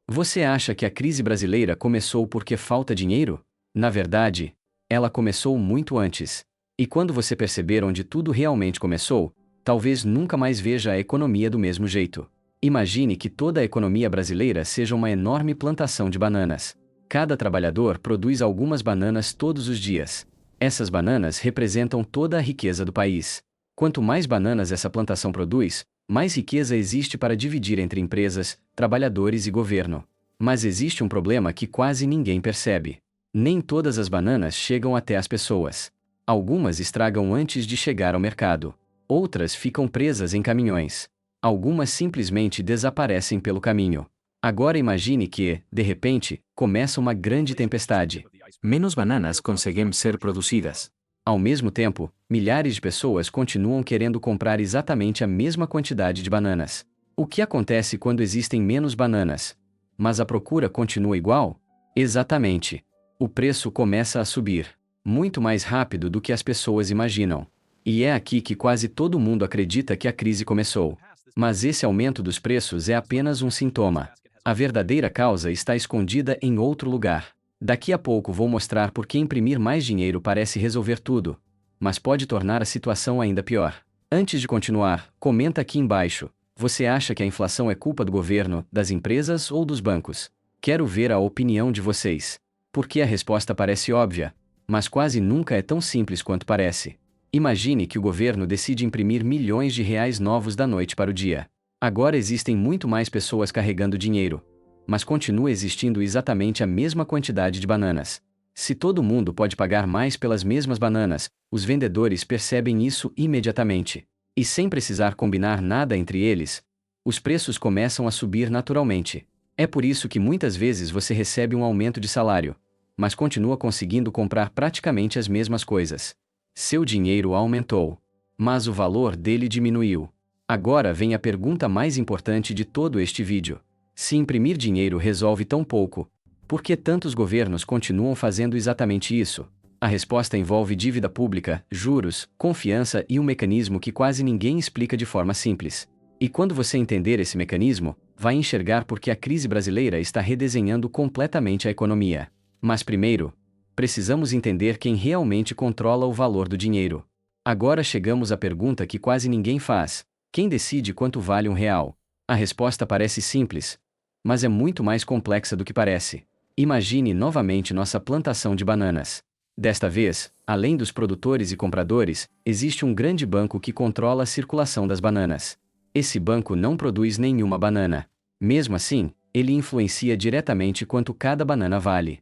Você acha que a crise brasileira começou porque falta dinheiro? Na verdade, ela começou muito antes. E quando você perceber onde tudo realmente começou, talvez nunca mais veja a economia do mesmo jeito. Imagine que toda a economia brasileira seja uma enorme plantação de bananas. Cada trabalhador produz algumas bananas todos os dias. Essas bananas representam toda a riqueza do país. Quanto mais bananas essa plantação produz, mais riqueza existe para dividir entre empresas, trabalhadores e governo. Mas existe um problema que quase ninguém percebe. Nem todas as bananas chegam até as pessoas. Algumas estragam antes de chegar ao mercado. Outras ficam presas em caminhões. Algumas simplesmente desaparecem pelo caminho. Agora imagine que, de repente, começa uma grande tempestade. Menos bananas conseguem ser produzidas. Ao mesmo tempo, milhares de pessoas continuam querendo comprar exatamente a mesma quantidade de bananas. O que acontece quando existem menos bananas? Mas a procura continua igual? Exatamente. O preço começa a subir, muito mais rápido do que as pessoas imaginam. E é aqui que quase todo mundo acredita que a crise começou. Mas esse aumento dos preços é apenas um sintoma. A verdadeira causa está escondida em outro lugar. Daqui a pouco vou mostrar por que imprimir mais dinheiro parece resolver tudo, mas pode tornar a situação ainda pior. Antes de continuar, comenta aqui embaixo: você acha que a inflação é culpa do governo, das empresas ou dos bancos? Quero ver a opinião de vocês. Porque a resposta parece óbvia, mas quase nunca é tão simples quanto parece. Imagine que o governo decide imprimir milhões de reais novos da noite para o dia. Agora existem muito mais pessoas carregando dinheiro, mas continua existindo exatamente a mesma quantidade de bananas. Se todo mundo pode pagar mais pelas mesmas bananas, os vendedores percebem isso imediatamente. E sem precisar combinar nada entre eles, os preços começam a subir naturalmente. É por isso que muitas vezes você recebe um aumento de salário, mas continua conseguindo comprar praticamente as mesmas coisas. Seu dinheiro aumentou, mas o valor dele diminuiu. Agora vem a pergunta mais importante de todo este vídeo. Se imprimir dinheiro resolve tão pouco, por que tantos governos continuam fazendo exatamente isso? A resposta envolve dívida pública, juros, confiança e um mecanismo que quase ninguém explica de forma simples. E quando você entender esse mecanismo, vai enxergar por que a crise brasileira está redesenhando completamente a economia. Mas primeiro, precisamos entender quem realmente controla o valor do dinheiro. Agora chegamos à pergunta que quase ninguém faz: quem decide quanto vale um real? A resposta parece simples, mas é muito mais complexa do que parece. Imagine novamente nossa plantação de bananas. Desta vez, além dos produtores e compradores, existe um grande banco que controla a circulação das bananas. Esse banco não produz nenhuma banana. Mesmo assim, ele influencia diretamente quanto cada banana vale.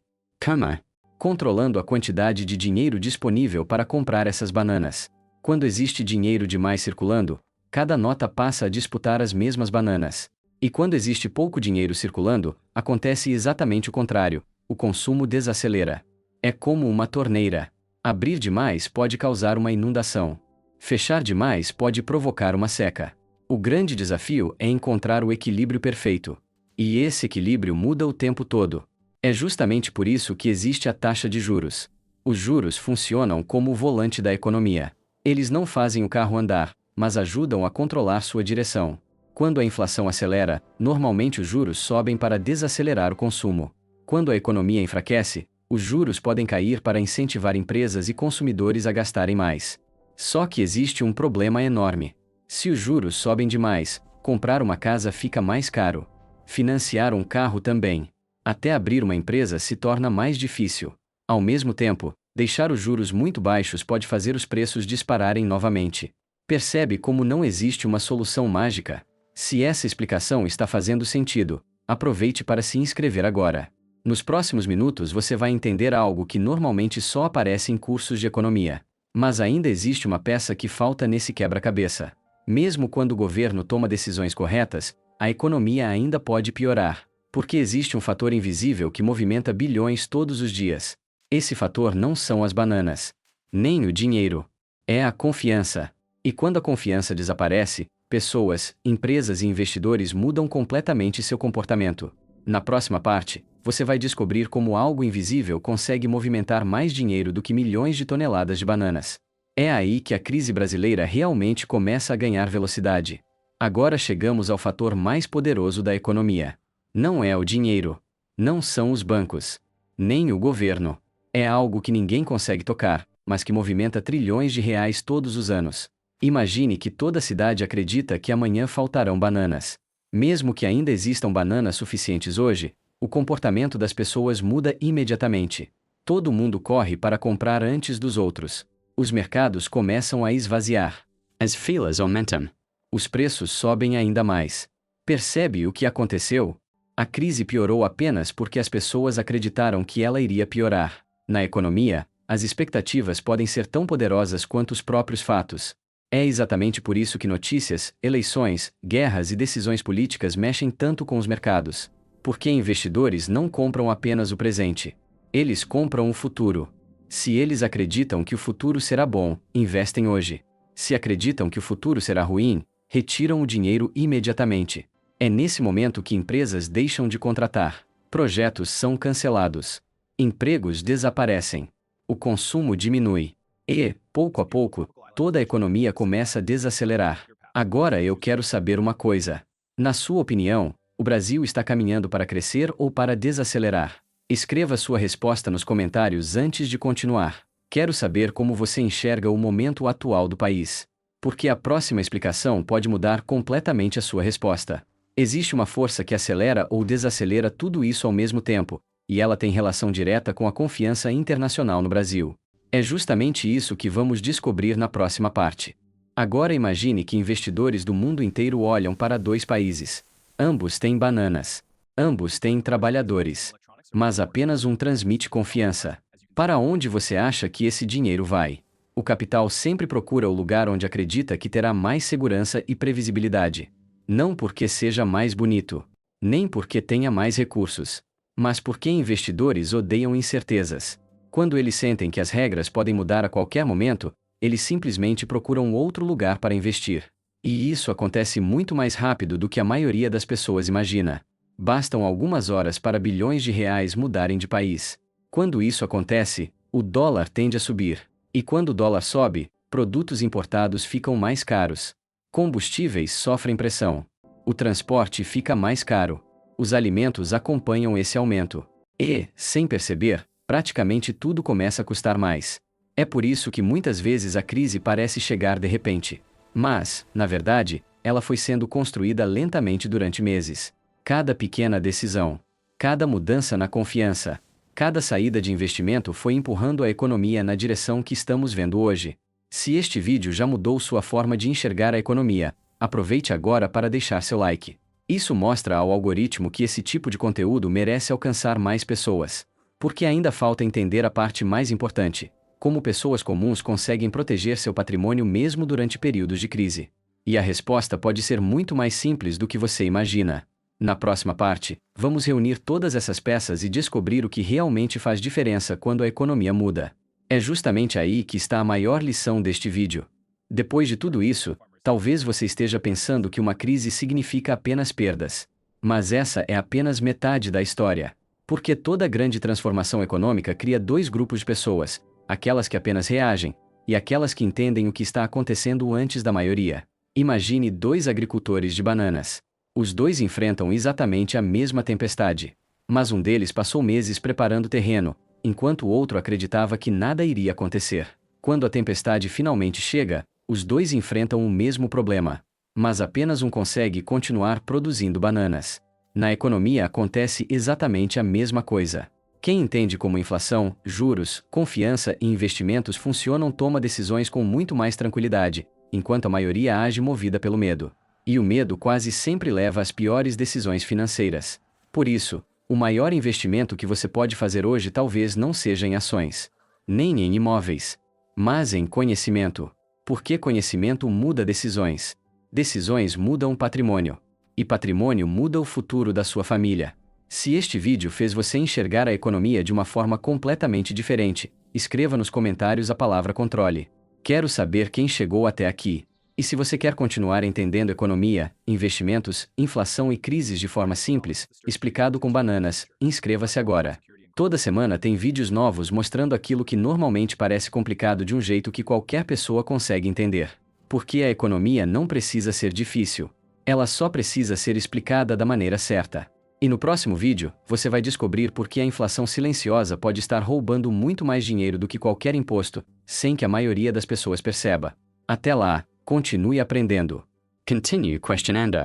Controlando a quantidade de dinheiro disponível para comprar essas bananas. Quando existe dinheiro demais circulando, cada nota passa a disputar as mesmas bananas. E quando existe pouco dinheiro circulando, acontece exatamente o contrário: o consumo desacelera. É como uma torneira. Abrir demais pode causar uma inundação. Fechar demais pode provocar uma seca. O grande desafio é encontrar o equilíbrio perfeito. E esse equilíbrio muda o tempo todo. É justamente por isso que existe a taxa de juros. Os juros funcionam como o volante da economia. Eles não fazem o carro andar, mas ajudam a controlar sua direção. Quando a inflação acelera, normalmente os juros sobem para desacelerar o consumo. Quando a economia enfraquece, os juros podem cair para incentivar empresas e consumidores a gastarem mais. Só que existe um problema enorme. Se os juros sobem demais, comprar uma casa fica mais caro. Financiar um carro também. Até abrir uma empresa se torna mais difícil. Ao mesmo tempo, deixar os juros muito baixos pode fazer os preços dispararem novamente. Percebe como não existe uma solução mágica? Se essa explicação está fazendo sentido, aproveite para se inscrever agora. Nos próximos minutos você vai entender algo que normalmente só aparece em cursos de economia. Mas ainda existe uma peça que falta nesse quebra-cabeça. Mesmo quando o governo toma decisões corretas, a economia ainda pode piorar, porque existe um fator invisível que movimenta bilhões todos os dias. Esse fator não são as bananas, nem o dinheiro. É a confiança. E quando a confiança desaparece, pessoas, empresas e investidores mudam completamente seu comportamento. Na próxima parte, você vai descobrir como algo invisível consegue movimentar mais dinheiro do que milhões de toneladas de bananas. É aí que a crise brasileira realmente começa a ganhar velocidade. Agora chegamos ao fator mais poderoso da economia: Não é o dinheiro. Não são os bancos. Nem o governo. É algo que ninguém consegue tocar, mas que movimenta trilhões de reais todos os anos. Imagine que toda a cidade acredita que amanhã faltarão bananas. Mesmo que ainda existam bananas suficientes hoje, o comportamento das pessoas muda imediatamente. Todo mundo corre para comprar antes dos outros. Os mercados começam a esvaziar. As filas aumentam. Os preços sobem ainda mais. Percebe o que aconteceu? A crise piorou apenas porque as pessoas acreditaram que ela iria piorar. Na economia, as expectativas podem ser tão poderosas quanto os próprios fatos. É exatamente por isso que notícias, eleições, guerras e decisões políticas mexem tanto com os mercados. Porque investidores não compram apenas o presente. Eles compram o futuro. Se eles acreditam que o futuro será bom, investem hoje. Se acreditam que o futuro será ruim, retiram o dinheiro imediatamente. É nesse momento que empresas deixam de contratar. Projetos são cancelados. Empregos desaparecem. O consumo diminui. E, pouco a pouco, toda a economia começa a desacelerar. Agora eu quero saber uma coisa. Na sua opinião, o Brasil está caminhando para crescer ou para desacelerar? Escreva sua resposta nos comentários antes de continuar. Quero saber como você enxerga o momento atual do país. Porque a próxima explicação pode mudar completamente a sua resposta. Existe uma força que acelera ou desacelera tudo isso ao mesmo tempo, e ela tem relação direta com a confiança internacional no Brasil. É justamente isso que vamos descobrir na próxima parte. Agora imagine que investidores do mundo inteiro olham para dois países. Ambos têm bananas. Ambos têm trabalhadores. Mas apenas um transmite confiança. Para onde você acha que esse dinheiro vai? O capital sempre procura o lugar onde acredita que terá mais segurança e previsibilidade. Não porque seja mais bonito, nem porque tenha mais recursos, mas porque investidores odeiam incertezas. Quando eles sentem que as regras podem mudar a qualquer momento, eles simplesmente procuram outro lugar para investir. E isso acontece muito mais rápido do que a maioria das pessoas imagina. Bastam algumas horas para bilhões de reais mudarem de país. Quando isso acontece, o dólar tende a subir. E quando o dólar sobe, produtos importados ficam mais caros. Combustíveis sofrem pressão. O transporte fica mais caro. Os alimentos acompanham esse aumento. E, sem perceber, praticamente tudo começa a custar mais. É por isso que muitas vezes a crise parece chegar de repente. Mas, na verdade, ela foi sendo construída lentamente durante meses. Cada pequena decisão, cada mudança na confiança, cada saída de investimento foi empurrando a economia na direção que estamos vendo hoje. Se este vídeo já mudou sua forma de enxergar a economia, aproveite agora para deixar seu like. Isso mostra ao algoritmo que esse tipo de conteúdo merece alcançar mais pessoas. Porque ainda falta entender a parte mais importante: como pessoas comuns conseguem proteger seu patrimônio mesmo durante períodos de crise. E a resposta pode ser muito mais simples do que você imagina. Na próxima parte, vamos reunir todas essas peças e descobrir o que realmente faz diferença quando a economia muda. É justamente aí que está a maior lição deste vídeo. Depois de tudo isso, talvez você esteja pensando que uma crise significa apenas perdas. Mas essa é apenas metade da história. Porque toda grande transformação econômica cria dois grupos de pessoas: aquelas que apenas reagem, e aquelas que entendem o que está acontecendo antes da maioria. Imagine dois agricultores de bananas. Os dois enfrentam exatamente a mesma tempestade. Mas um deles passou meses preparando o terreno, enquanto o outro acreditava que nada iria acontecer. Quando a tempestade finalmente chega, os dois enfrentam o mesmo problema. Mas apenas um consegue continuar produzindo bananas. Na economia acontece exatamente a mesma coisa. Quem entende como inflação, juros, confiança e investimentos funcionam toma decisões com muito mais tranquilidade, enquanto a maioria age movida pelo medo. E o medo quase sempre leva às piores decisões financeiras. Por isso, o maior investimento que você pode fazer hoje talvez não seja em ações, nem em imóveis, mas em conhecimento. Porque conhecimento muda decisões. Decisões mudam patrimônio. E patrimônio muda o futuro da sua família. Se este vídeo fez você enxergar a economia de uma forma completamente diferente, escreva nos comentários a palavra controle. Quero saber quem chegou até aqui. E se você quer continuar entendendo economia, investimentos, inflação e crises de forma simples, explicado com bananas, inscreva-se agora. Toda semana tem vídeos novos mostrando aquilo que normalmente parece complicado de um jeito que qualquer pessoa consegue entender. Porque a economia não precisa ser difícil. Ela só precisa ser explicada da maneira certa. E no próximo vídeo, você vai descobrir por que a inflação silenciosa pode estar roubando muito mais dinheiro do que qualquer imposto, sem que a maioria das pessoas perceba. Até lá, continue aprendendo. Continue questionando.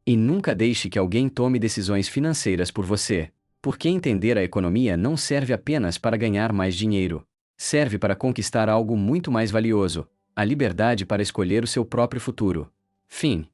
E nunca deixe que alguém tome decisões financeiras por você. Porque entender a economia não serve apenas para ganhar mais dinheiro. Serve para conquistar algo muito mais valioso: a liberdade para escolher o seu próprio futuro. Fim.